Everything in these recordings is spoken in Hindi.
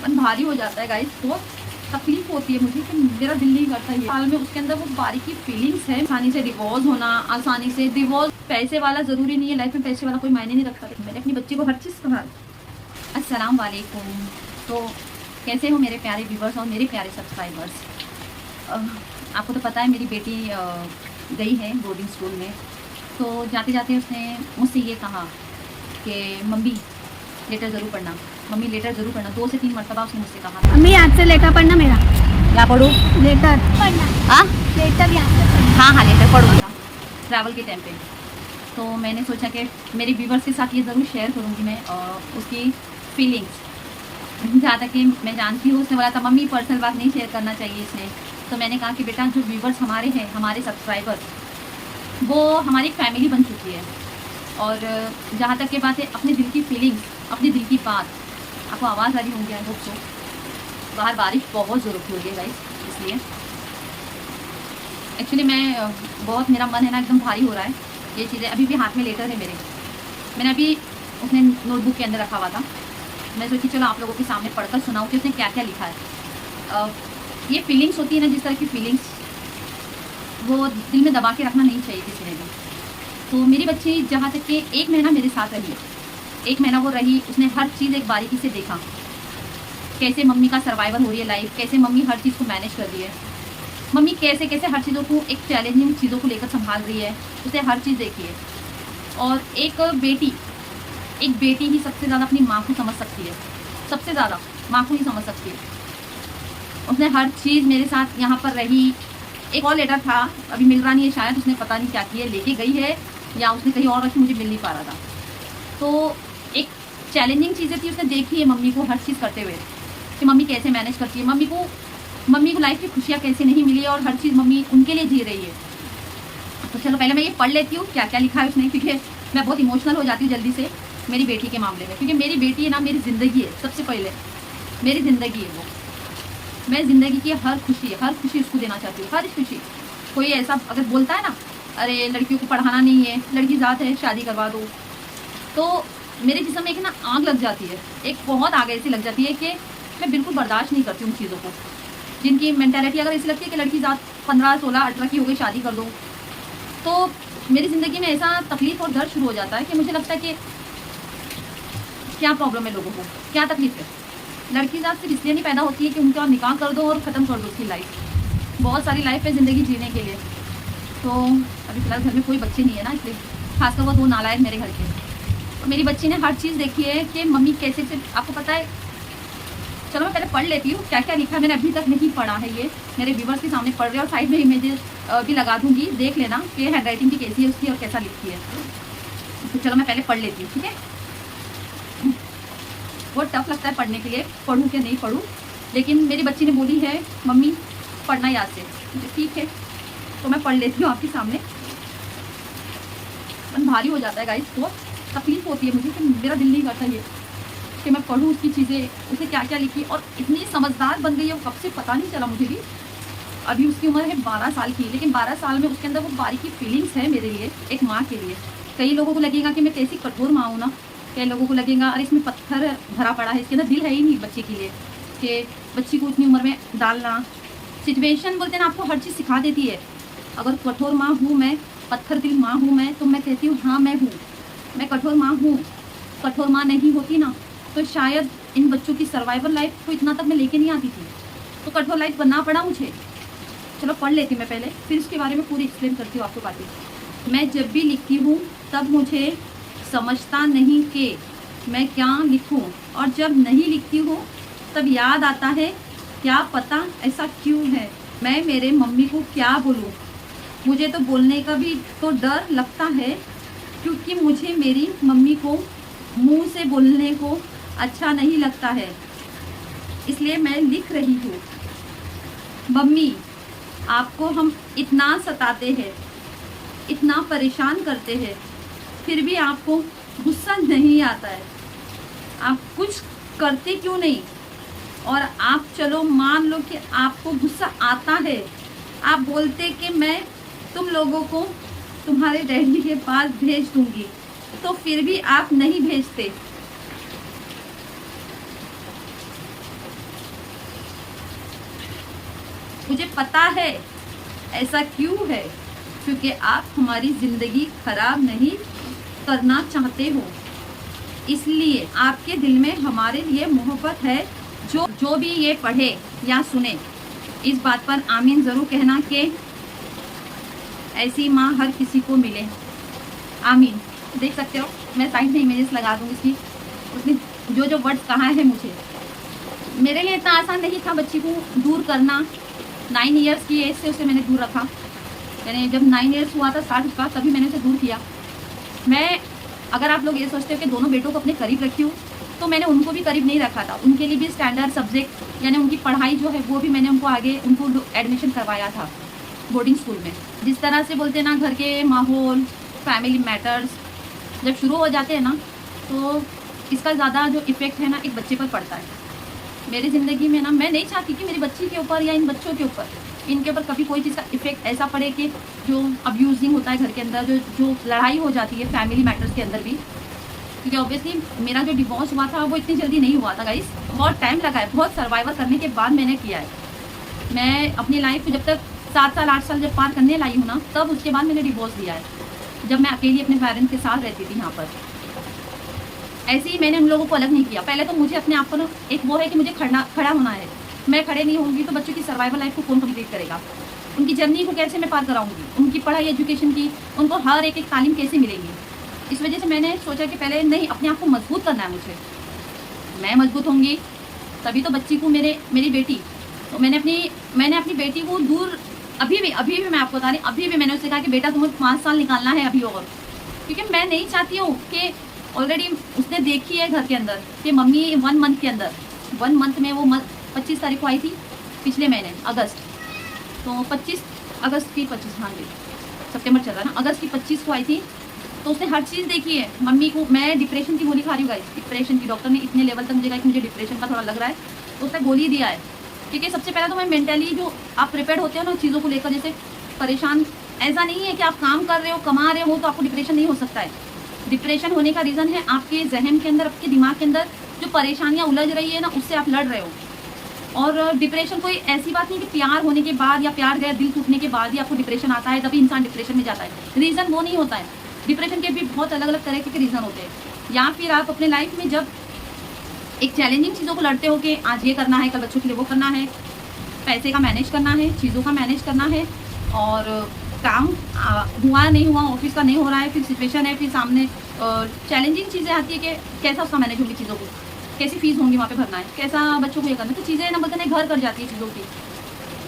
मन भारी हो जाता है गाइस। बहुत तकलीफ होती है मुझे कि मेरा दिल नहीं करता ये हाल में उसके अंदर वो बारीकी फीलिंग्स है। आसानी से डिवोर्स होना, आसानी से डिवोर्स, पैसे वाला जरूरी नहीं है, लाइफ में पैसे वाला कोई मायने नहीं रखता। मैंने अपनी बच्ची को हर चीज़ कहा। अस्सलाम वालेकुम। तो कैसे हो मेरे प्यारे व्यूवर्स और मेरे प्यारे सब्सक्राइबर्स। आपको तो पता है मेरी बेटी गई है बोर्डिंग स्कूल में। तो जाते जाते उसने मुझसे ये कहा कि मम्मी लेटर ज़रूर पढ़ना, मम्मी लेटर ज़रूर पढ़ना। 2 से 3 मरतबा उसने मुझसे कहा। मम्मी आज से लेटर पढ़ना मेरा। क्या पढ़ूँ? लेटर पढ़ना। हाँ लेटर याद से पढ़ना। हाँ हाँ लेटर पढ़ूँगा ट्रैवल के टाइम पे। तो मैंने सोचा कि मेरे व्यूवर्स के साथ ये ज़रूर शेयर करूँगी मैं उसकी फीलिंग्स। जहाँ तक कि मैं जानती हूँ, उसने बोला था मम्मी पर्सनल बात नहीं शेयर करना चाहिए इसमें। तो मैंने कहा कि बेटा जो व्यूवर्स हमारे हैं, हमारे सब्सक्राइबर, वो हमारी फैमिली बन चुकी है। और जहाँ तक की बात है अपने दिल की फीलिंग्स, अपने दिल की बात, आपको आवाज़ आ रही होंगी आई होप सो। बाहर बारिश बहुत ज़ोरों की हो रही है गाइस, इसलिए एक्चुअली मैं बहुत, मेरा मन है ना एकदम भारी हो रहा है। ये चीज़ें अभी भी हाथ में लेटर है मेरे, मैंने अभी उसने नोटबुक के अंदर रखा हुआ था। मैं सोची चलो आप लोगों के सामने पढ़कर सुनाऊँ कि उसने क्या क्या लिखा है। ये फीलिंग्स होती है ना, जिस तरह की फीलिंग्स, वो दिल में दबा के रखना नहीं चाहिए किसी ने भी। तो मेरी बच्ची जहाँ तक कि 1 महीना मेरे साथ रही, 1 महीना वो रही, उसने हर चीज़ एक बारीकी से देखा, कैसे मम्मी का सर्वाइवल हो रही है लाइफ, कैसे मम्मी हर चीज़ को मैनेज कर रही है, मम्मी कैसे कैसे हर चीज़ों को, एक चैलेंजिंग चीज़ों को लेकर संभाल रही है। उसे हर चीज़ देखी है। और एक बेटी ही सबसे ज़्यादा अपनी माँ को समझ सकती है, सबसे ज़्यादा माँ को ही समझ सकती है। उसने हर चीज़ मेरे साथ यहाँ पर रही। एक और लेटर था, अभी मिल रहा नहीं है शायद, उसने पता नहीं क्या किया, लेके गई है या उसने कहीं और रखी, मुझे मिल नहीं पा रहा था। तो एक चैलेंजिंग चीज़ें थी, उसने देखी है मम्मी को हर चीज़ करते हुए कि मम्मी कैसे मैनेज करती है, मम्मी को लाइफ की खुशियाँ कैसे नहीं मिली और हर चीज़ मम्मी उनके लिए जी रही है। तो चलो पहले मैं ये पढ़ लेती हूँ क्या क्या लिखा है उसने, क्योंकि मैं बहुत इमोशनल हो जाती हूँ जल्दी से मेरी बेटी के मामले में, क्योंकि मेरी बेटी है ना, मेरी ज़िंदगी है। सबसे पहले मेरी ज़िंदगी है वो। मैं ज़िंदगी की हर खुशी उसको देना चाहती हूँ, हर खुशी। कोई ऐसा अगर बोलता है ना, अरे लड़कियों को पढ़ाना नहीं है, लड़की ज़ात है, शादी करवा दो, तो मेरे जिस्म में एक ना आग लग जाती है, एक बहुत आग ऐसी लग जाती है कि मैं बिल्कुल बर्दाश्त नहीं करती उन चीज़ों को, जिनकी मेंटालिटी अगर ऐसी लगती है कि लड़की ज़ात 15, 16, 18 की हो गई, शादी कर दो। तो मेरी ज़िंदगी में ऐसा तकलीफ़ और दर्द शुरू हो जाता है कि मुझे लगता है कि क्या प्रॉब्लम है लोगों को, क्या तकलीफ़ है। लड़की ज़ात सिर्फ इसलिए नहीं पैदा होती है कि उनका निकाह कर दो और ख़त्म कर दो उसकी लाइफ। बहुत सारी लाइफ है ज़िंदगी जीने के लिए। तो अभी फ़िलहाल घर में कोई बच्चे नहीं है ना, इसलिए खासकर वो 2 नालायक मेरे घर के। तो मेरी बच्ची ने हर चीज़ देखी है कि मम्मी कैसे से, आपको पता है। चलो मैं पहले पढ़ लेती हूँ क्या क्या लिखा है, मैंने अभी तक नहीं पढ़ा है, ये मेरे व्यूवर्स के सामने पढ़ रहे हैं और साइड में इमेजेस भी लगा दूँगी, देख लेना कि हैंड राइटिंग भी कैसी है उसकी और कैसा लिखती है। तो चलो मैं पहले पढ़ लेती हूँ, ठीक है। बहुत टफ लगता है पढ़ने के लिए, पढ़ूँ कि नहीं पढ़ूँ, लेकिन मेरी बच्ची ने बोली है मम्मी पढ़ना याद से, ठीक है। तो मैं पढ़ लेती हूँ आपके सामने। मन भारी हो जाता है गाइस, बहुत तकलीफ होती है मुझे कि मेरा दिल नहीं करता ये कि मैं पढ़ूँ उसकी चीज़ें, उसे क्या क्या लिखी। और इतनी समझदार बन गई है वो, कब से पता नहीं चला मुझे भी। अभी उसकी उम्र है 12 साल की, लेकिन 12 साल में उसके अंदर वो बारीकी फीलिंग्स है मेरे लिए, एक माँ के लिए। कई लोगों को लगेगा कि मैं कैसी कठोर माँ हूँ ना, कई लोगों को लगेगा अरे इसमें पत्थर भरा पड़ा है, इसके अंदर दिल है ही नहीं बच्चे के लिए, कि बच्ची को इतनी उम्र में डालना। सिचुएशन बोलते हैं ना, आपको हर चीज़ सिखा देती है। अगर कठोर माँ हूँ मैं, पत्थर दिल माँ हूँ मैं, तो मैं कहती हूँ हाँ मैं हूँ, मैं कठोर माँ हूँ। कठोर माँ नहीं होती ना, तो शायद इन बच्चों की सर्वाइवल लाइफ को इतना तक मैं लेके नहीं आती थी। तो कठोर लाइफ बनना पड़ा मुझे। चलो पढ़ लेती मैं पहले, फिर इसके बारे में पूरी एक्सप्लेन करती हूँ आपको बातें। मैं जब भी लिखती हूँ तब मुझे समझता नहीं कि मैं क्या लिखूँ, और जब नहीं लिखती हूँ तब याद आता है क्या पता ऐसा क्यों है। मैं मेरे मम्मी को क्या बोलूँ, मुझे तो बोलने का भी तो डर लगता है, क्योंकि मुझे मेरी मम्मी को मुंह से बोलने को अच्छा नहीं लगता है। इसलिए मैं लिख रही हूँ। मम्मी, आपको हम इतना सताते हैं, इतना परेशान करते हैं, फिर भी आपको गुस्सा नहीं आता है। आप कुछ करते क्यों नहीं? और आप चलो मान लो कि आपको गुस्सा आता है, आप बोलते कि मैं तुम लोगों को तुम्हारे डैडी के पास भेज दूंगी, तो फिर भी आप नहीं भेजते। मुझे पता है ऐसा क्यों है, क्योंकि आप हमारी ज़िंदगी खराब नहीं करना चाहते हो, इसलिए आपके दिल में हमारे लिए मोहब्बत है। जो भी ये पढ़े या सुने, इस बात पर आमीन ज़रूर कहना कि ऐसी माँ हर किसी को मिले। आमीन। देख सकते हो, मैं साइड में इमेजेस लगा दूँगी इसकी। उसने जो वर्ड्स कहा है मुझे, मेरे लिए इतना आसान नहीं था बच्ची को दूर करना। 9 इयर्स की एज से उसे मैंने दूर रखा। यानी जब 9 इयर्स हुआ था स्टार्ट उसका, तभी मैंने उसे दूर किया। मैं, अगर आप लोग ये सोचते हो कि दोनों बेटों को अपने करीब रखी हूँ, तो मैंने उनको भी करीब नहीं रखा था। उनके लिए भी स्टैंडर्ड सब्जेक्ट यानी उनकी पढ़ाई जो है वो भी मैंने उनको एडमिशन करवाया था बोर्डिंग स्कूल में। जिस तरह से बोलते हैं ना, घर के माहौल, फैमिली मैटर्स जब शुरू हो जाते हैं ना, तो इसका ज़्यादा जो इफ़ेक्ट है ना एक बच्चे पर पड़ता है। मेरी ज़िंदगी में ना, मैं नहीं चाहती कि मेरी बच्ची के ऊपर या इन बच्चों के ऊपर, इनके ऊपर कभी कोई चीज़ का इफ़ेक्ट ऐसा पड़े कि जो अब्यूजिंग होता है घर के अंदर, जो लड़ाई हो जाती है फैमिली मैटर्स के अंदर भी। क्योंकि ऑब्वियसली मेरा जो डिवोर्स हुआ था वो इतनी जल्दी नहीं हुआ था गाइस, बहुत टाइम लगा है। बहुत सर्वाइवर करने के बाद मैंने किया है। मैं अपनी लाइफ को जब तक 7 साल 8 साल जब पार करने लाई हूँ ना, तब उसके बाद मैंने डिवोर्स लिया है, जब मैं अकेली अपने पेरेंट्स के साथ रहती थी यहाँ पर। ऐसे ही मैंने उन लोगों को अलग नहीं किया। पहले तो मुझे अपने आप पर एक वो है कि मुझे खड़ा होना है। मैं खड़े नहीं होंगी तो बच्चों की सर्वाइवल लाइफ को कौन कंप्लीट करेगा? उनकी जर्नी को कैसे मैं पार कराऊंगी? उनकी पढ़ाई एजुकेशन की उनको हर एक तालीम कैसे मिलेगी? इस वजह से मैंने सोचा कि पहले नहीं, अपने आप को मजबूत करना है मुझे। मैं मजबूत होंगी तभी तो बच्ची को, मेरी बेटी, तो मैंने अपनी बेटी को दूर, अभी भी मैं आपको बता रही, अभी भी मैंने उससे कहा कि बेटा तुम्हें 5 साल निकालना है अभी और, क्योंकि मैं नहीं चाहती हूँ कि ऑलरेडी उसने देखी है घर के अंदर कि मम्मी 1 मंथ के अंदर, 1 मंथ में वो 25 तारीख को आई थी पिछले महीने अगस्त, तो 25 अगस्त की 25, हाँ जी सितंबर चल रहा है ना, अगस्त की 25 को आई थी। तो उसने हर चीज़ देखी है। मम्मी को, मैं डिप्रेशन की गोली खा रही हूँ गाइस, डिप्रेशन की, डॉक्टर ने इतने लेवल तक मुझे कहा कि मुझे डिप्रेशन का थोड़ा लग रहा है, तो उसने गोली दिया है। क्योंकि सबसे पहले तो मैं मेंटली, जो आप प्रिपेयर होते हो ना चीज़ों को लेकर, जैसे परेशान, ऐसा नहीं है कि आप काम कर रहे हो, कमा रहे हो तो आपको डिप्रेशन नहीं हो सकता है। डिप्रेशन होने का रीज़न है आपके जहन के अंदर, आपके दिमाग के अंदर जो परेशानियाँ उलझ रही है ना, उससे आप लड़ रहे हो। और डिप्रेशन कोई ऐसी बात नहीं कि प्यार होने के बाद या प्यार गया, दिल टूटने के बाद ही आपको डिप्रेशन आता है तभी इंसान डिप्रेशन में जाता है। रीज़न वो नहीं होता है। डिप्रेशन के भी बहुत अलग अलग तरह के रीज़न होते हैं। या फिर आप अपने लाइफ में जब एक चैलेंजिंग चीज़ों को लड़ते हो कि आज ये करना है, कल बच्चों के लिए वो करना है, पैसे का मैनेज करना है, चीज़ों का मैनेज करना है, और काम हुआ नहीं हुआ, ऑफिस का नहीं हो रहा है, फिर सिचुएशन है, फिर सामने चैलेंजिंग चीज़ें आती है कि कैसा उसका मैनेज होगी, चीज़ों को कैसी फीस होंगी वहाँ पे भरना है, कैसा बच्चों को ये करना है, तो चीज़ें नंबर करने घर कर जाती है चीज़ों की।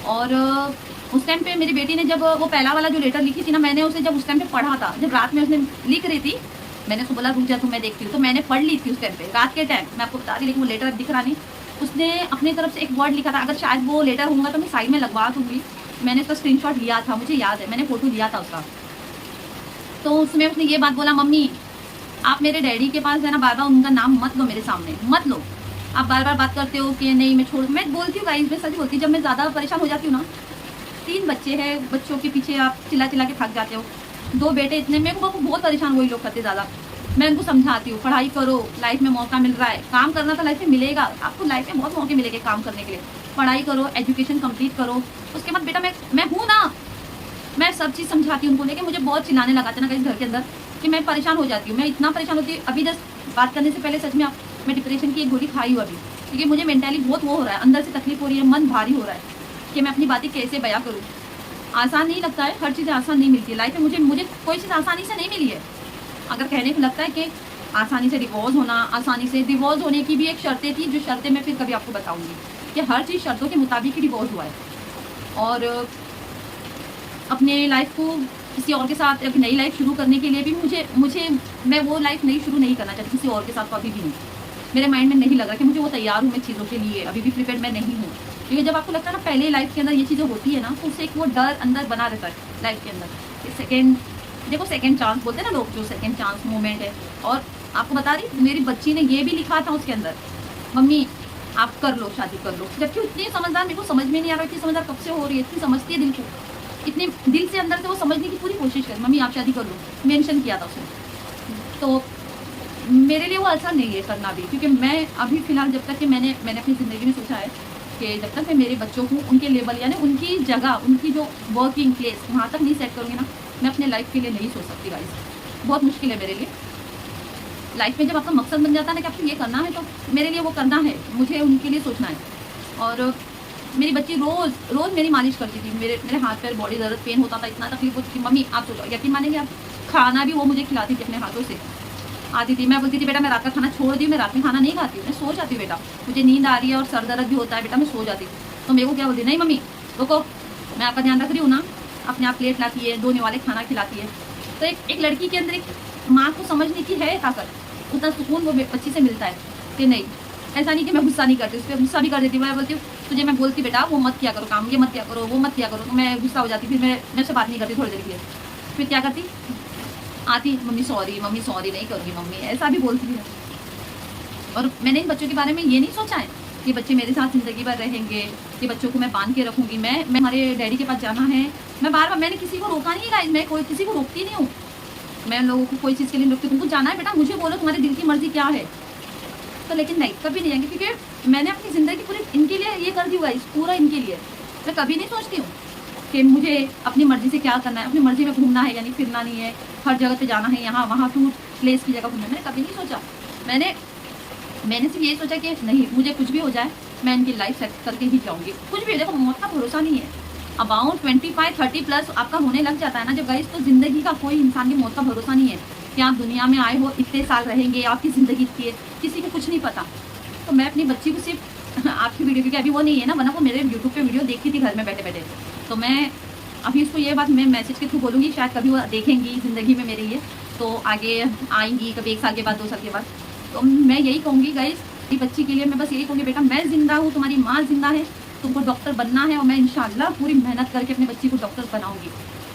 और उस टाइम पे मेरी बेटी ने जब वो पहला वाला जो लेटर लिखी थी ना, मैंने उसे जब उस टाइम पे पढ़ा था, जब रात में उसने लिख रही थी, मैंने उसको बोला रुक जा तो मैं देखती हूँ, तो मैंने पढ़ ली थी उस टाइम पे, रात के टाइम, मैं आपको बता रही, लेकिन वो लेटर दिख रहा नहीं। उसने अपनी तरफ से एक वर्ड लिखा था, अगर शायद वो लेटर होगा तो मैं साइड में लगवा दूँगी, मैंने उसका स्क्रीनशॉट लिया था, मुझे याद है, मैंने फ़ोटो लिया था उसका। तो उसमें उसने ये बात बोला, मम्मी आप मेरे डैडी के पास है ना, बार बार उनका नाम मत लो, मेरे सामने मत लो, आप बार बार बात करते हो कि नहीं मैं छोड़, मैं बोलती हूँ गाइस, मैं सच बोलती हूँ, जब मैं ज़्यादा परेशान हो जाती हूँ ना, 3 बच्चे हैं, बच्चों के पीछे आप चिल्ला चिल्ला के थक जाते हो, 2 बेटे इतने, मेरे को बहुत परेशान वही लोग करते ज़्यादा। मैं उनको समझाती हूँ, पढ़ाई करो, लाइफ में मौका मिल रहा है, काम करना तो लाइफ में मिलेगा, आपको लाइफ में बहुत मौके मिलेंगे काम करने के लिए, पढ़ाई करो, एजुकेशन कंप्लीट करो, उसके बाद बेटा मैं हूँ ना, मैं सब चीज़ समझाती हूँ उनको। लेकिन मुझे बहुत चिल्लाने लगाते ना कहीं घर के अंदर कि मैं परेशान हो जाती हूँ, मैं इतना परेशान होती हूँ। अभी जस्ट बात करने से पहले सच में मैं डिप्रेशन की एक गोली खाई हूँ अभी, क्योंकि मुझे मेंटली बहुत वो हो रहा है, अंदर से तकलीफ हो रही है, मन भारी हो रहा है कि मैं अपनी बातें कैसे बयां करूँ। आसान नहीं लगता है, हर चीज़ आसान नहीं मिलती है लाइफ में। मुझे कोई चीज़ आसानी से नहीं मिली है। अगर कहने को लगता है कि आसानी से डिवोर्स होना, आसानी से डिवोर्स होने की भी एक शर्तें थी, जो शर्तें मैं फिर कभी आपको बताऊंगी कि हर चीज़ शर्तों के मुताबिक ही डिवोर्स हुआ है। और अपने लाइफ को किसी और के साथ एक नई लाइफ शुरू करने के लिए भी मुझे मैं वो लाइफ नई शुरू नहीं करना चाहती किसी और के साथ, कभी भी नहीं। मेरे माइंड में नहीं लग रहा कि मुझे वो तैयार हूँ मैं चीज़ों के लिए, अभी भी प्रिपेयर मैं नहीं हूँ। क्योंकि जब आपको लगता है ना पहले लाइफ के अंदर ये चीज़ें होती है ना, तो उससे एक वो डर अंदर बना रहता है लाइफ के अंदर। सेकेंड चांस बोलते हैं ना लोग, जो सेकेंड चांस मोमेंट है। और आपको बता रही, मेरी बच्ची ने ये भी लिखा था उसके अंदर, मम्मी आप कर लो, शादी कर लो। जबकि इतनी समझदार, मेरे को समझ में नहीं आ रहा इतनी समझदार कब से हो रही है, इतनी समझती है दिल को, इतने दिल से अंदर से वो समझने की पूरी कोशिश कर, मम्मी आप शादी कर लो, मेंशन किया था उसने। तो मेरे लिए वो आसान नहीं है करना भी, क्योंकि मैं अभी फ़िलहाल जब तक कि मैंने अपनी ज़िंदगी में सोचा है कि जब तक मैं मेरे बच्चों को उनके लेवल यानी उनकी जगह, उनकी जो वर्किंग प्लेस वहाँ तक नहीं सेट करूँगी ना, मैं अपने लाइफ के लिए नहीं सोच सकती गाइस। बहुत मुश्किल है मेरे लिए। लाइफ में जब आपका मकसद बन जाता है ना कि आपको ये करना है, तो मेरे लिए वो करना है, मुझे उनके लिए सोचना है। और मेरी बच्ची रोज़ मेरी मालिश करती थी, मेरे हाथ पैर बॉडी दर्द पेन होता था, इतना तकलीफ होती थी। मम्मी आप सोचो, यकीन मानेंगे आप, खाना भी वो मुझे खिलाती थी अपने हाथों से। आती थी, मैं बोलती थी बेटा मैं रात का खाना छोड़ दी हूँ, मैं रात में खाना नहीं खाती हूँ, मैं सो जाती हूँ बेटा, मुझे नींद आ रही है और सर दर्द भी होता है बेटा, मैं सो जाती हूँ। तो मेरे को क्या बोलती, नहीं मम्मी रुको, मैं आपका ध्यान रख रही हूँ ना, अपने आप प्लेट लाती है, धोने वाले खाना खिलाती है। तो एक लड़की के अंदर एक माँ को समझने की है ताकत, उतना सुकून वो बच्ची से मिलता है कि नहीं। ऐसा नहीं कि मैं गुस्सा नहीं करती, उस पर गुस्सा भी कर देती हूँ। मैं बोलती हूँ तुझे मैं बोलती बेटा वो मत किया करो काम, ये मत किया करो, वो मत किया करो, तो मैं गुस्सा हो जाती, फिर मैं उससे बात नहीं करती थोड़ी देर के लिए। फिर क्या करती, आती मम्मी सॉरी नहीं करूँगी मम्मी, ऐसा भी बोलती है। और मैंने इन बच्चों के बारे में ये नहीं सोचा है कि बच्चे मेरे साथ ज़िंदगी भर रहेंगे, कि बच्चों को मैं बांध के रखूँगी। मैं हमारे डैडी के पास जाना है, मैं बार मैंने किसी को रोका नहीं गाइस, मैं कोई किसी को रोकती नहीं हूँ, मैं लोगों को कोई चीज़ के लिए नहीं रोकती। तुमको जाना है बेटा, मुझे बोलो तुम्हारी दिल की मर्जी क्या है, तो लेकिन नहीं, कभी नहीं जाएंगे, क्योंकि मैंने अपनी ज़िंदगी पूरी इनके लिए ये कर दी गाइस, पूरा इनके लिए। मैं कभी नहीं सोचती हूँ कि मुझे अपनी मर्ज़ी से क्या करना है, अपनी मर्ज़ी में घूमना है, यानी फिरना नहीं है, हर जगह पे जाना है, यहाँ वहाँ टूर प्लेस की जगह घूमना है, मैंने कभी नहीं सोचा। मैंने सिर्फ ये सोचा कि नहीं, मुझे कुछ भी हो जाए मैं इनकी लाइफ सेट करके ही जाऊँगी। कुछ भी, देखो मौत का भरोसा नहीं है। अबाउट 25-30 प्लस आपका होने लग जाता है ना जब गाइस, तो ज़िंदगी का कोई इंसान की मौत का भरोसा नहीं है कि आप दुनिया में आए हो, इतने साल रहेंगे, आपकी ज़िंदगी इतनी है, किसी को कुछ नहीं पता। तो मैं अपनी बच्ची को सिर्फ आपकी वीडियो, क्योंकि अभी वो नहीं है ना, वरना वो मेरे यूट्यूब पे वीडियो देखती थी घर में बैठे बैठे, तो मैं अभी उसको ये बात मैं मैसेज के थ्रू बोलूँगी, शायद कभी वो देखेंगी ज़िंदगी में मेरे लिए, तो आगे आएंगी कभी 1 साल के बाद, 2 साल के बाद। तो मैं यही कहूँगी गाइस, मेरी बच्ची के लिए मैं बस यही कहूँगी, बेटा मैं ज़िंदा हूँ, तुम्हारी माँ ज़िंदा है, तुमको डॉक्टर बनना है, और मैं इंशाल्लाह पूरी मेहनत करके अपनी बच्ची को डॉक्टर बनाऊँगी।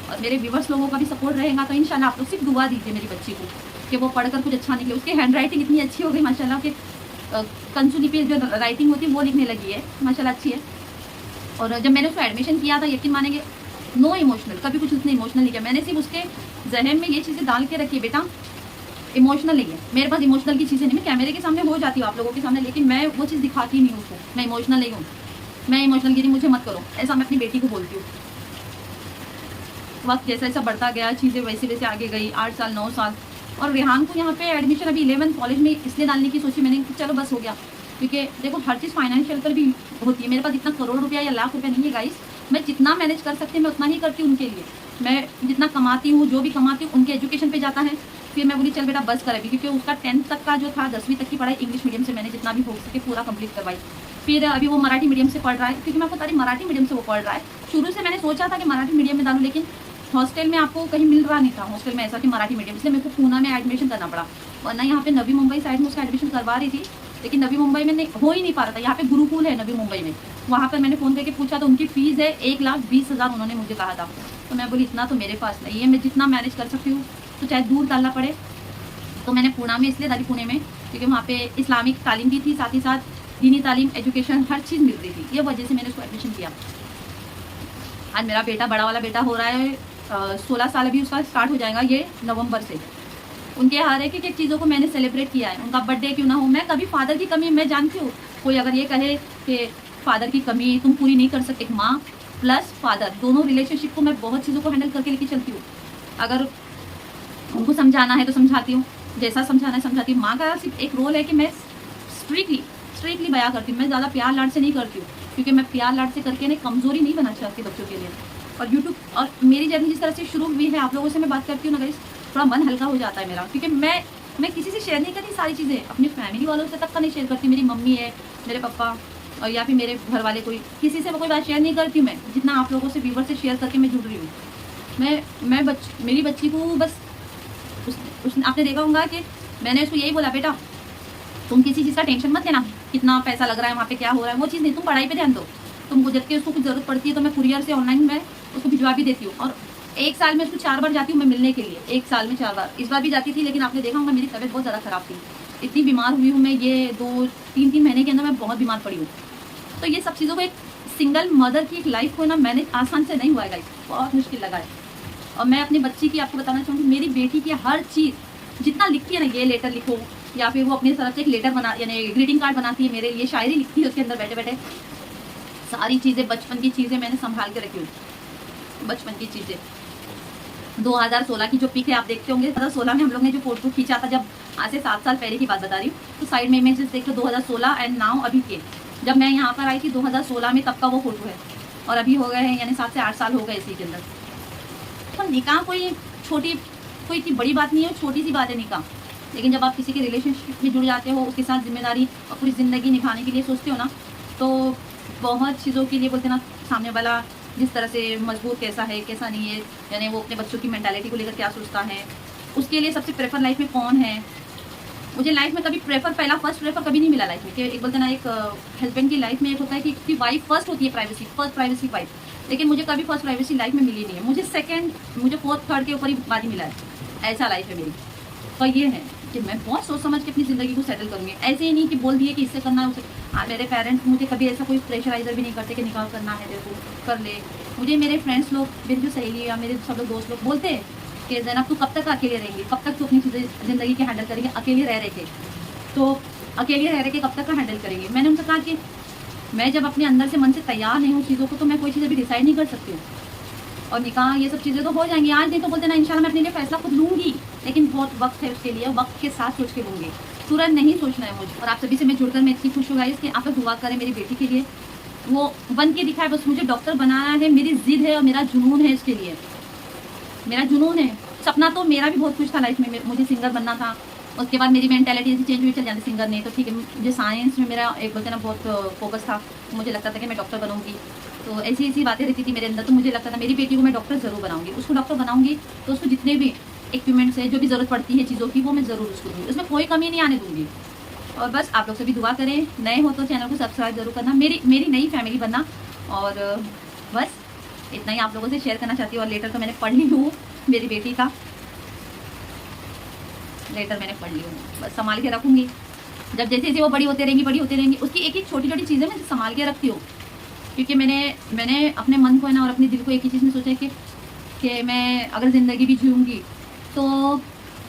और मेरे व्यूवर्स लोगों का भी सपोर्ट रहेगा, तो इंशाल्लाह आप लोग सिर्फ दुआ दीजिए मेरी बच्ची को कि वो पढ़कर कुछ अच्छा निकले। उसकी हैंड राइटिंग इतनी अच्छी हो गई माशाल्लाह, कि कंसुली पे जो राइटिंग होती है वो लिखने लगी है, माशाल्लाह अच्छी है। और जब मैंने उसको एडमिशन किया था, यकीन मानेंगे, नो इमोशनल, कभी कुछ उसने इमोशनल नहीं किया। मैंने सिर्फ उसके जहन में ये चीज़ें डाल के रखी है, बेटा इमोशनल नहीं है, मेरे पास इमोशनल की चीज़ें नहीं, मैं कैमरे के सामने हो जाती हूँ आप लोगों के सामने, लेकिन मैं वो चीज़ दिखाती नहीं हूँ उसको, मैं इमोशनल नहीं हूँ, मैं इमोशनल गिरी मुझे मत करो, ऐसा मैं अपनी बेटी को बोलती हूँ। वक्त जैसा जैसा बढ़ता गया, चीज़ें वैसे वैसे आगे गई, 8 साल 9 साल। और रेहान को यहाँ पे एडमिशन अभी 11th कॉलेज में इसलिए डालने की सोची मैंने कि चलो बस हो गया, क्योंकि देखो हर चीज़ फाइनेंशियल पर भी होती है। मेरे पास इतना करोड़ रुपया या लाख रुपया नहीं है गाइस, मैं जितना मैनेज कर सकती हूँ मैं उतना ही करती हूँ उनके लिए। मैं जितना कमाती हूँ, जो भी कमाती हूँ, उनके एजुकेशन पे जाता है। फिर मैं बोली चल बेटा बस कर अभी, क्योंकि उसका 10th तक का जो था, 10वीं तक की पढ़ाई इंग्लिश मीडियम से मैंने जितना भी हो सके पूरा कंप्लीट करवाई। फिर अभी वो मराठी मीडियम से पढ़ रहा है, क्योंकि मैं आपको बता रही मराठी मीडियम से वो पढ़ रहा है। शुरू से मैंने सोचा था कि मराठी मीडियम में डालूँ, लेकिन हॉस्टल में आपको कहीं मिल रहा नहीं था, हॉस्टल में ऐसा कि मराठी मीडियम, इसलिए मेरे को पूना में एडमिशन करना पड़ा। वरना यहाँ पे नवी मुंबई साइड में उसका एडमिशन करवा रही थी, लेकिन नवी मुंबई में नहीं हो ही नहीं पा रहा था। यहाँ पे गुरुकुल है नवी मुंबई में, वहाँ पर मैंने फ़ोन करके पूछा तो उनकी फ़ीस है 1,20,000 उन्होंने मुझे कहा था। तो मैं बोली इतना तो मेरे पास नहीं है, मैं जितना मैनेज कर सकती हूँ, तो चाहे दूर डालना पड़े। तो मैंने पूना में इसलिए डाली, पुणे में, क्योंकि वहाँ पे इस्लामिक तालीम भी थी, साथ ही साथ दीनी तालीम, एजुकेशन, हर चीज़ मिल रही थी। ये वजह से मैंने उसको एडमिशन किया। आज मेरा बेटा, बड़ा वाला बेटा हो रहा है 16 साल, अभी उसका स्टार्ट हो जाएगा ये नवंबर से। उनके हर एक चीज़ों को मैंने सेलिब्रेट किया है, उनका बर्थडे क्यों ना हो। मैं कभी फादर की कमी, मैं जानती हूँ कोई अगर ये कहे कि फादर की कमी तुम पूरी नहीं कर सकते, माँ प्लस फादर दोनों रिलेशनशिप को मैं बहुत चीज़ों को हैंडल करके लेके चलती हूँ। अगर उनको समझाना है तो समझाती हूँ, जैसा समझाना है समझाती हूँ। माँ का सिर्फ एक रोल है कि मैं स्ट्रिक्टली बयां करती हूँ, मैं ज़्यादा प्यार लाड से नहीं करती हूँ, क्योंकि मैं प्यार लाड से करके ना कमज़ोरी नहीं बना चाहती बच्चों के लिए। और यूट्यूब और मेरी जर्नी जिस तरह से शुरू हुई है, आप लोगों से मैं बात करती हूँ ना गाइस, थोड़ा मन हल्का हो जाता है मेरा, क्योंकि मैं किसी से शेयर नहीं करती सारी चीज़ें, अपनी फैमिली वालों से तक का नहीं शेयर करती। मेरी मम्मी है, मेरे पापा, और या फिर मेरे घर वाले, कोई किसी से कोई बात शेयर नहीं करती हूँ मैं, जितना आप लोगों से व्यूवर से शेयर करके मैं जुड़ रही हूँ। मेरी बच्ची को बस उसने आपने देखा होगा कि मैंने उसको यही बोला, बेटा तुम किसी चीज़ का टेंशन मत लेना, कितना पैसा लग रहा है वहाँ पे, क्या हो रहा है, वो चीज़ नहीं, तुम पढ़ाई पे ध्यान दो। तुमको जब कि उसको कुछ ज़रूरत पड़ती है तो मैं कुरियर से ऑनलाइन मैं उसको भिजवा भी देती हूँ। और 1 साल में उसको 4 बार जाती हूँ मैं मिलने के लिए, 1 साल में 4 बार। इस बार भी जाती थी, लेकिन आपने देखा होगा मेरी तबीयत बहुत ज़्यादा ख़राब थी, इतनी बीमार हुई हूँ मैं, ये 2-3 महीने के अंदर मैं बहुत बीमार पड़ी हूँ। तो ये सब चीज़ों को एक सिंगल मदर की एक लाइफ को ना मैंने आसान से नहीं हुआ है गाइस, बहुत मुश्किल लगा है। और मैं अपनी बच्ची की आपको बताना चाहूँगी, मेरी बेटी की हर चीज़ जितना लिखती है ना, ये लेटर लिखो, या फिर वो अपनी तरफ से एक लेटर बना, यानी ग्रीटिंग कार्ड बनाती है मेरे लिए, शायरी लिखती है उसके अंदर बैठे बैठे, सारी चीज़ें, बचपन की चीज़ें मैंने संभाल के रखी हुई, बचपन की चीज़ें। 2016 की जो पिक है आप देखते होंगे, 2016 में हम लोग ने जो फोटो खींचा था, जब आज से 7 साल पहले की बात बता रही हूँ, तो साइड में इमेजेस देख लो 2016 एंड नाउ अभी के। जब मैं यहाँ पर आई थी 2016 में, तब का वो फोटो है, और अभी हो गए हैं यानी 7 से 8 साल हो गए इसी के अंदर। तो निकाह कोई छोटी, कोई इतनी बड़ी बात नहीं है, छोटी सी बात है निकाह। लेकिन जब आप किसी के रिलेशनशिप में जुड़ जाते हो, उसके साथ जिम्मेदारी और पूरी ज़िंदगी निभाने के लिए सोचते हो ना, तो बहुत चीज़ों के लिए बोलते ना, सामने वाला जिस तरह से मजबूत कैसा है कैसा नहीं है, यानी वो अपने बच्चों की मेंटालिटी को लेकर क्या सोचता है, उसके लिए सबसे प्रेफर लाइफ में कौन है। मुझे लाइफ में कभी प्रेफर, पहला फर्स्ट प्रेफर कभी नहीं मिला लाइफ में, कि एक बोलते ना, एक हस्बैंड की लाइफ में एक होता है कि वाइफ फर्स्ट होती है, प्राइवेसी फर्स्ट, प्राइवेसी वाइफ। लेकिन मुझे कभी फर्स्ट प्राइवेसी लाइफ में मिली नहीं है, मुझे सेकंड, मुझे फोर्थ थर्ड के ऊपर ही बात ही मिला है। ऐसा लाइफ है मेरी। तो ये है कि मैं बहुत सोच समझ के अपनी ज़िंदगी को सेटल करूँगी, ऐसे ही नहीं कि बोल दिए कि इससे करना है उसे। मेरे पेरेंट्स मुझे कभी ऐसा कोई प्रेशराइजर भी नहीं करते कि निकाह करना है तेरे को, कर ले। मुझे मेरे फ्रेंड्स लोग, मेरी जो सहेली या मेरे सब लोग दोस्त लोग बोलते हैं कि ज़ैनब तू कब तक अकेले रहेंगी, कब तक तू अपनी चीज़ें ज़िंदगी के हैंडल करेंगे, अकेले रह रहे थे तो अकेले रह रहे के कब तक का हैंडल करेंगे। मैंने उनसे कहा कि मैं जब अपने अंदर से मन से तैयार नहीं हूँ चीज़ों को, तो मैं कोई चीज़ अभी डिसाइड नहीं कर सकती हूँ। और निकाह ये सब चीज़ें तो हो जाएंगी, आज नहीं तो बोलते ना इंशाल्लाह मैं अपने लिए फैसला खुद लूँगी, लेकिन बहुत वक्त है उसके लिए, वक्त के साथ सोच के लूँगी, तुरंत नहीं सोचना है मुझे। और आप सभी से मैं जुड़कर मैं इतनी खुश हूँ गाइस कि आप लोग दुआ करें मेरी बेटी के लिए, वो बन के दिखाए। बस मुझे डॉक्टर बनाना है, मेरी जिद है और मेरा जुनून है इसके लिए, मेरा जुनून है। सपना तो मेरा भी बहुत कुछ था लाइफ में, मुझे सिंगर बनना था। उसके बाद मेरी मेंटालिटी ऐसी चेंज हुई, चल जाती सिंगर नहीं तो ठीक है। मुझे साइंस में मेरा एक बोलते ना बहुत फोकस था, मुझे लगता था कि मैं डॉक्टर बनूंगी। तो ऐसी ऐसी बातें रहती थी मेरे अंदर, तो मुझे लगता था मेरी बेटी को मैं डॉक्टर ज़रूर बनाऊंगी। उसको डॉक्टर बनाऊंगी तो उसको जितने भी इक्विपमेंट्स है, जो भी ज़रूरत पड़ती है चीज़ों की, वो मैं ज़रूर उसको दूँगी, उसमें कोई कमी नहीं आने दूँगी। और बस आप लोग से भी दुआ करें, नए हो तो चैनल को सब्सक्राइब जरूर करना, मेरी नई फैमिली बनना। और बस इतना ही आप लोगों से शेयर करना चाहती हूँ। और लेटर तो मैंने पढ़ ली हूँ मेरी बेटी का, लेटर मैंने पढ़ ली हूँ, बस संभाल के रखूँगी। जब जैसे जैसे वो बड़ी होते रहेंगी, उसकी एक एक छोटी छोटी चीज़ें मैं संभाल के रखती हूँ, क्योंकि मैंने अपने मन को है ना और अपने दिल को एक ही चीज़ में सोचा है कि मैं अगर ज़िंदगी भी जीऊँगी तो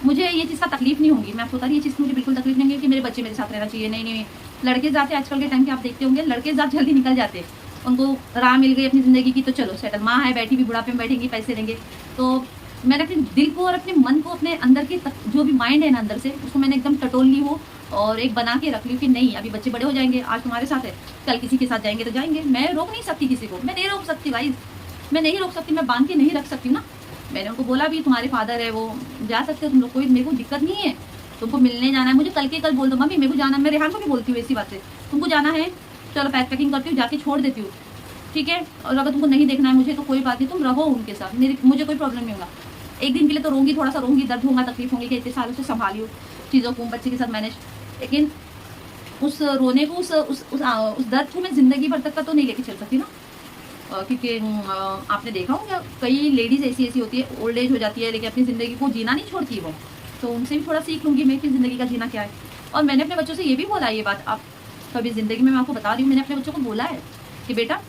मुझे ये चीज़ का तकलीफ नहीं होगी। मैं आपको बता रही, ये चीज़ मुझे बिल्कुल तकलीफ नहीं होगी कि मेरे बच्चे मेरे साथ रहना चाहिए। नहीं, लड़के जाते आजकल के टाइम पे आप देखते होंगे, लड़के जाते जल्दी निकल जाते, उनको राह मिल गई अपनी ज़िंदगी की तो चलो सेटल, माँ है बैठी भी बुढ़ापे में बैठेंगी, पैसे देंगे। तो मैंने अपने दिल को और अपने मन को, अपने अंदर की जो भी माइंड है ना अंदर से, उसको मैंने एकदम टटोल ली हो और एक बना के रख ली कि नहीं, अभी बच्चे बड़े हो जाएंगे, आज तुम्हारे साथ है, कल किसी के साथ जाएंगे तो जाएंगे। मैं रोक नहीं सकती किसी को, मैं नहीं रोक सकती भाई, मैं नहीं रोक सकती, मैं बांध के नहीं रख सकती ना। मैंने उनको बोला भी तुम्हारे फादर है, वो जा सकते हो तुम लोग, कोई मेरे को दिक्कत नहीं है। तुमको मिलने जाना है, मुझे कल के कल बोल दो मम्मी मेरे को जाना है। मैं रेहान को भी बोलती हूँ ऐसी बात से, तुमको जाना है चलो पैकिंग करती हूँ, जाके छोड़ देती हूँ, ठीक है। और अगर तुमको नहीं देखना है मुझे तो कोई बात नहीं, तुम रहो उनके साथ, मुझे कोई प्रॉब्लम नहीं होगा। एक दिन के लिए तो रोंगी, थोड़ा सा रोंगी, दर्द होगा, तकलीफ होंगी कि इतने सालों से संभाली हो चीज़ों को बच्चे के साथ मैनेज, लेकिन उस रोने को, उस दर्द को मैं ज़िंदगी भर तक का तो नहीं लेके चल सकती ना। क्योंकि आपने देखा होगा कई लेडीज़ ऐसी होती है, ओल्ड एज हो जाती है लेकिन अपनी ज़िंदगी को जीना नहीं छोड़ती वो। तो उनसे भी थोड़ा सीख लूँगी मैं कि ज़िंदगी का जीना क्या है। और मैंने अपने बच्चों से ये भी बोला, ये बात आप कभी ज़िंदगी में मैं आपको बता रही हूँ, मैंने अपने बच्चों को बोला है कि बेटा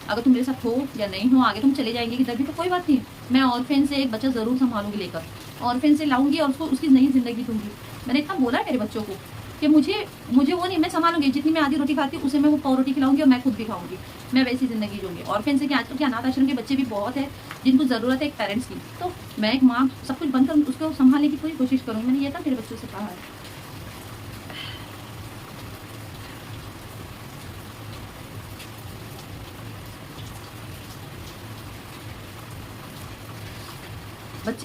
अगर तुम मेरे साथ हो या नहीं हो, आगे तुम चले जाएंगे किधर भी तो कोई बात नहीं, मैं ऑर्फेन से एक बच्चा ज़रूर संभालूंगी, लेकर ऑर्फेन से लाऊंगी और उसको उसकी नई ज़िंदगी दूंगी। मैंने इतना बोला है मेरे बच्चों को कि मुझे वो नहीं, मैं संभालूंगी, जितनी मैं आधी रोटी खाती हूँ उसे मैं वो पाव रोटी खिलाऊंगी और मैं खुद भी खाऊंगी, मैं वैसी ज़िंदगी दूंगी। ऑर्फेन से कि आजकल के अनाथ आश्रम के बच्चे भी बहुत है जिनको ज़रूरत है एक पेरेंट्स की, तो मैं एक माँ सब कुछ बनकर उसको संभालने की पूरी कोशिश करूँगी। मैंने ये था मेरे बच्चों से कहा है।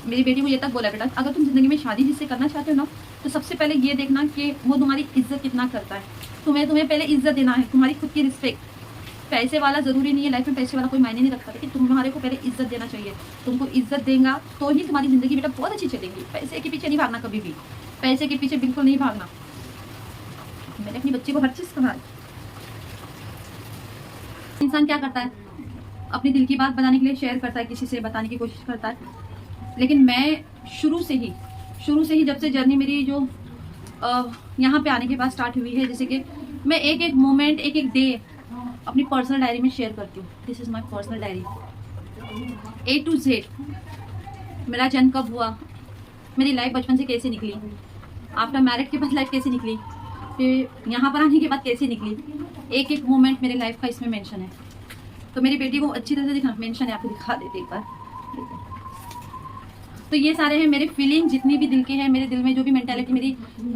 मेरी बेटी को ये तक बोला, बेटा अगर तुम जिंदगी में शादी जिससे करना चाहते हो ना, तो सबसे पहले ये देखना कि वो तुम्हारी इज्जत कितना करता है। तुम्हें पहले इज्जत देना है, तुम्हारी खुद की रिस्पेक्ट। पैसे वाला ज़रूरी नहीं है, लाइफ में पैसे वाला कोई मायने नहीं रखता, लेकिन तुम्हारे को पहले इज्जत देना चाहिए। तुमको इज्जत देगा तो ही तुम्हारी ज़िंदगी बेटा बहुत अच्छी चलेगी। पैसे के पीछे नहीं भागना, कभी भी पैसे के पीछे बिल्कुल नहीं भागना। मैंने अपनी बच्ची को हर चीज़ कहा। इंसान क्या करता है, अपनी दिल की बात बताने के लिए शेयर करता है, किसी से बताने की कोशिश करता है। लेकिन मैं शुरू से ही जब से जर्नी मेरी जो यहाँ पे आने के बाद स्टार्ट हुई है, जैसे कि मैं एक एक मोमेंट, एक एक डे अपनी पर्सनल डायरी में शेयर करती हूँ। This is my personal diary, A to Z। मेरा जन्म कब हुआ, मेरी लाइफ बचपन से कैसे निकली, आफ्टर मैरिज के बाद लाइफ कैसे निकली, फिर यहाँ पर आने के बाद कैसे निकली, एक एक मोमेंट मेरे लाइफ का इसमें मेंशन है। तो मेरी बेटी को अच्छी तरह से दिखा, मेंशन है आपको दिखा देते एक बार। तो ये सारे हैं मेरे फीलिंग, जितनी भी दिल के हैं, मेरे दिल में जो भी मेंटालिटी, मेरी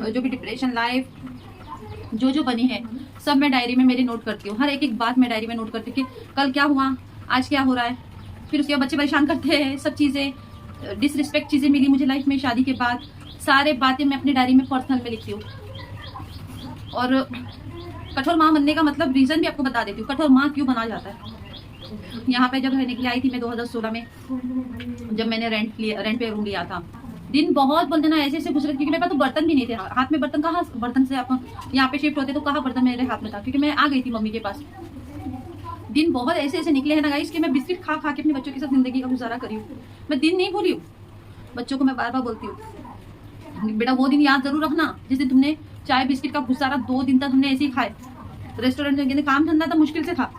जो भी डिप्रेशन लाइफ जो बनी है, सब मैं डायरी में मेरी नोट करती हूँ। हर एक एक बात मैं डायरी में नोट करती हूँ कि कल क्या हुआ, आज क्या हो रहा है। फिर उसके बाद बच्चे परेशान करते हैं, सब चीज़ें, डिसरिस्पेक्ट चीज़ें मिली मुझे लाइफ में शादी के बाद, सारे बातें मैं अपनी डायरी में पर्सनल में लिखती हूँ। और कठोर माँ बनने का मतलब रीज़न भी आपको बता देती हूँ, कठोर माँ क्यों बना जाता है। यहाँ पे जब रहने के लिए आई थी मैं 2016 में, जब मैंने रेंट पे रूम लिया था, दिन बहुत बोलते ना ऐसे ऐसे गुजरे, क्योंकि मेरे पास तो बर्तन भी नहीं थे हाथ में। बर्तन कहाँ, बर्तन से अपन यहाँ पे शिफ्ट होते तो कहाँ बर्तन मेरे हाथ में था, क्योंकि मैं आ गई थी मम्मी के पास। दिन बहुत ऐसे ऐसे निकले हैं ना गाइस कि मैं बिस्किट खा खा के अपने बच्चों के साथ जिंदगी का गुजारा करी हूँ। मैं दिन नहीं भूली हूँ। बच्चों को मैं बार बार बोलती हूँ, बेटा वो दिन याद जरूर रखना जिस दिन तुमने चाय बिस्किट का गुजारा 2 दिन तक हमने ऐसे ही खाए। रेस्टोरेंट में काम धंधा तो मुश्किल से था,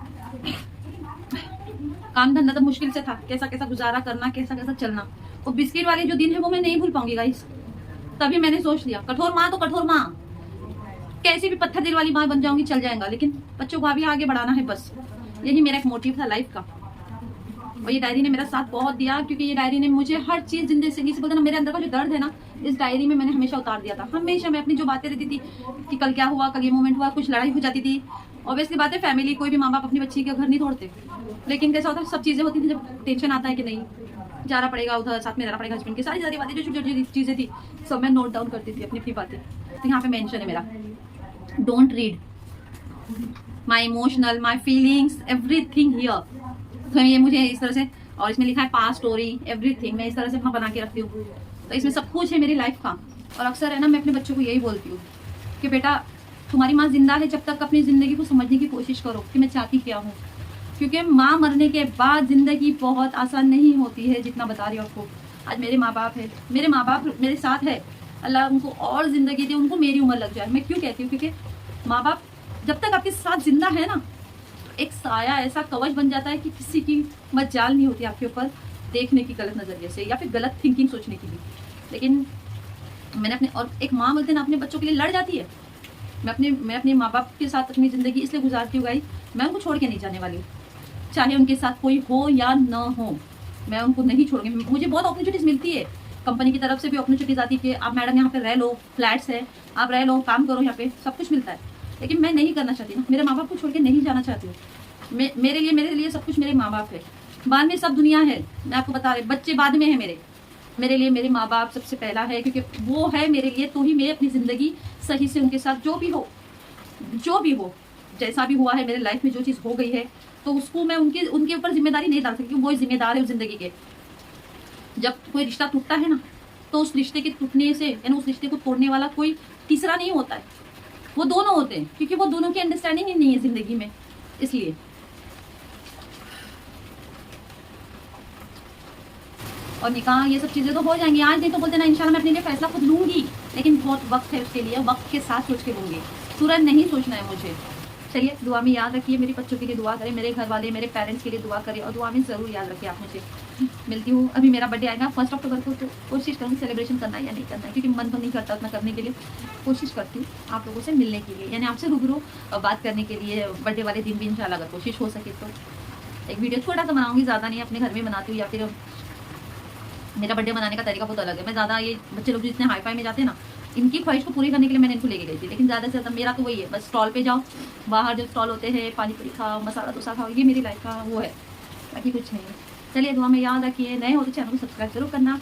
काम धंधा तो मुश्किल से था, कैसा कैसा गुजारा करना, कैसा कैसा चलना। वो बिस्किट वाले जो दिन है वो मैं नहीं भूल पाऊंगी गाइस। तभी मैंने सोच लिया कठोर माँ तो कठोर माँ, कैसी भी पत्थर दिल वाली माँ बन जाऊंगी चल जाएगा, लेकिन बच्चों को अभी आगे बढ़ाना है, बस यही मेरा एक मोटिव था लाइफ का। और ये डायरी ने मेरा साथ बहुत दिया, क्योंकि ये डायरी ने मुझे हर चीज जिंदगी से बोलते ना, मेरे अंदर का जो दर्द है ना, इस डायरी में मैंने हमेशा उतार दिया था। हमेशा मैं अपनी जो बातें रहती थी कि कल क्या हुआ, कल ये मोमेंट हुआ, कुछ लड़ाई हो जाती थी। ऑब्वियसली बात है, फैमिली, कोई भी माँ बाप अपनी बच्ची का घर नहीं तोड़ते, लेकिन कैसा होता है, सब चीजें होती थी, जब टेंशन आता है कि नहीं जाना पड़ेगा उधर, साथ में रहना पड़ेगा हस्बैंड की, सारी बातें जो छोटी छोटी चीजें थी सब मैं नोट डाउन करती थी अपनी अपनी बातें। तो यहाँ पे मेंशन है मेरा, don't read my emotional, my feelings, everything here. तो ये मुझे इस तरह से, और इसमें लिखा है पास्ट स्टोरी, एवरीथिंग मैं इस तरह से अपना बना के रखती हूँ। तो इसमें सब कुछ है मेरी लाइफ का। और अक्सर है ना, मैं अपने बच्चों को यही बोलती हूँ कि बेटा तुम्हारी माँ जिंदा है, जब तक अपनी जिंदगी को समझने की कोशिश करो कि मैं चाहती क्या हूँ, क्योंकि माँ मरने के बाद जिंदगी बहुत आसान नहीं होती है जितना बता रही हूँ आपको। आज मेरे माँ बाप है, मेरे माँ बाप मेरे साथ है, अल्लाह उनको और जिंदगी दे, उनको मेरी उम्र लग जाए। मैं क्यों कहती हूँ, क्योंकि माँ बाप जब तक आपके साथ जिंदा है ना, एक साया ऐसा कवच बन जाता है कि किसी की मजाल नहीं होती आपके ऊपर देखने की गलत नजरिए से, या फिर गलत थिंकिंग सोचने की भी। लेकिन मैंने अपने, और एक माँ बोलते ना अपने बच्चों के लिए लड़ जाती है। मैं अपने माँ बाप के साथ अपनी ज़िंदगी इसलिए गुजारती हूँ गाइस, मैं उनको छोड़ के नहीं जाने वाली, चाहे उनके साथ कोई हो या न हो, मैं उनको नहीं छोड़ूंगी। मुझे बहुत अपॉर्चुनिटीज़ मिलती है, कंपनी की तरफ से भी अपॉर्चुनिटीज़ आती है कि आप मैडम यहाँ पे रह लो, फ्लैट्स है, आप रह लो, काम करो, यहाँ पे सब कुछ मिलता है। लेकिन मैं नहीं करना चाहती ना, मेरे माँ बाप को छोड़ के नहीं जाना चाहती हूँ। मेरे लिए सब कुछ मेरे माँ बाप है, बाद में सब दुनिया है। मैं आपको बता रही, बच्चे बाद में है मेरे लिए मेरे माँ बाप सबसे पहला है, क्योंकि वो है मेरे लिए, तो ही मैं अपनी ज़िंदगी सही से उनके साथ जो भी हो जैसा भी हुआ है मेरे लाइफ में, जो चीज़ हो गई है, तो उसको मैं उनके ऊपर जिम्मेदारी नहीं डाल सकती, वो जिम्मेदार है उस ज़िंदगी के। जब कोई रिश्ता टूटता है ना, तो उस रिश्ते के टूटने से, यानी उस रिश्ते को तोड़ने वाला कोई तीसरा नहीं होता है, वो दोनों होते हैं, क्योंकि वो दोनों की अंडरस्टैंडिंग ही नहीं है ज़िंदगी में। इसलिए और निकाह ये सब चीज़ें तो हो जाएंगी, आज नहीं तो बोलते ना इंशाल्लाह मैं अपने लिए फैसला खुद लूंगी, लेकिन बहुत वक्त है उसके लिए, वक्त के साथ सोच के लूंगी, तुरंत नहीं सोचना है मुझे। चलिए दुआ में याद रखिए, मेरे बच्चों के लिए दुआ करें, मेरे घर वाले, मेरे पेरेंट्स के लिए दुआ करें, और दुआ में ज़रूर याद रखिए आप मुझे। मिलती हूँ, अभी मेरा बर्थडे आएगा 1 अक्टूबर को, तो कोशिश करूँगी सेलिब्रेशन करना है या नहीं करना है, क्योंकि मन तो नहीं करता उतना करने के लिए। कोशिश करती हूँ आप लोगों से मिलने के लिए, यानी आपसे रूबरू बात करने के लिए, बर्थडे वाले दिन भी इंशाल्लाह अगर कोशिश हो सके तो एक वीडियो छोटा सा बनाऊंगी, ज़्यादा नहीं, अपने घर में बनाती हूँ, या फिर मेरा बर्थडे मनाने का तरीका बहुत अलग है। मैं ज़्यादा, ये बच्चे लोग जितने हाई फाई में जाते हैं ना, इनकी ख्वाहिश को पूरी करने के लिए मैंने इनको लेके गई थी, लेकिन ज़्यादा से ज़्यादा मेरा तो वही है, बस स्टॉल पे जाओ, बाहर जो स्टॉल होते हैं, पानी पूरी खाओ, मसाला डोसा खाओ, ये मेरी लाइफ का वो है, बाकी कुछ नहीं है। चलिए दुआ में याद रखिए, नए हो तो चैनल को सब्सक्राइब जरूर करना,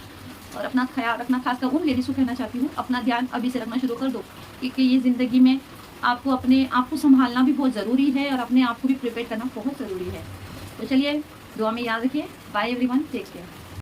और अपना ख्याल रखना। खासकर उन लेडीज़ को कहना चाहती हूँ, अपना ध्यान अभी से रखना शुरू कर दो, क्योंकि ये ज़िंदगी में आपको अपने आप को संभालना भी बहुत ज़रूरी है, और अपने आप को भी प्रिपेयर करना बहुत ज़रूरी है। तो चलिए दुआ में याद रखिए। Bye everyone, take care.